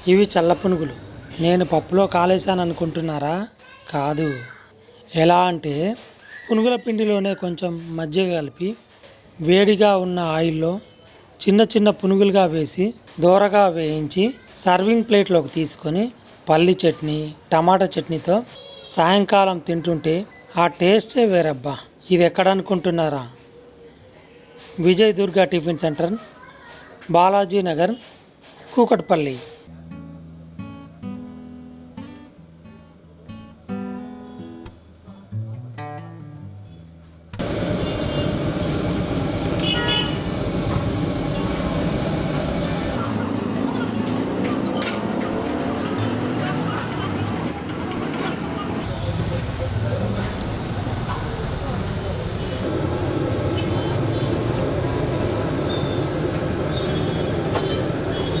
ఇవి చల్ల పునుగులు. నేను పప్పులో కాలేసాను అనుకుంటున్నారా? కాదు. ఎలా అంటే పునుగుల పిండిలోనే కొంచెం మజ్జిగ కలిపి వేడిగా ఉన్న ఆయిల్లో చిన్న చిన్న పునుగులుగా వేసి దోరగా వేయించి సర్వింగ్ ప్లేట్లోకి తీసుకొని పల్లి చట్నీ, టమాటా చట్నీతో సాయంకాలం తింటుంటే ఆ టేస్టే వేరబ్బా. ఇది ఎక్కడ అనుకుంటున్నారా? Vijay Durga tiffin centre, Balaji Nagar, Kukatpally.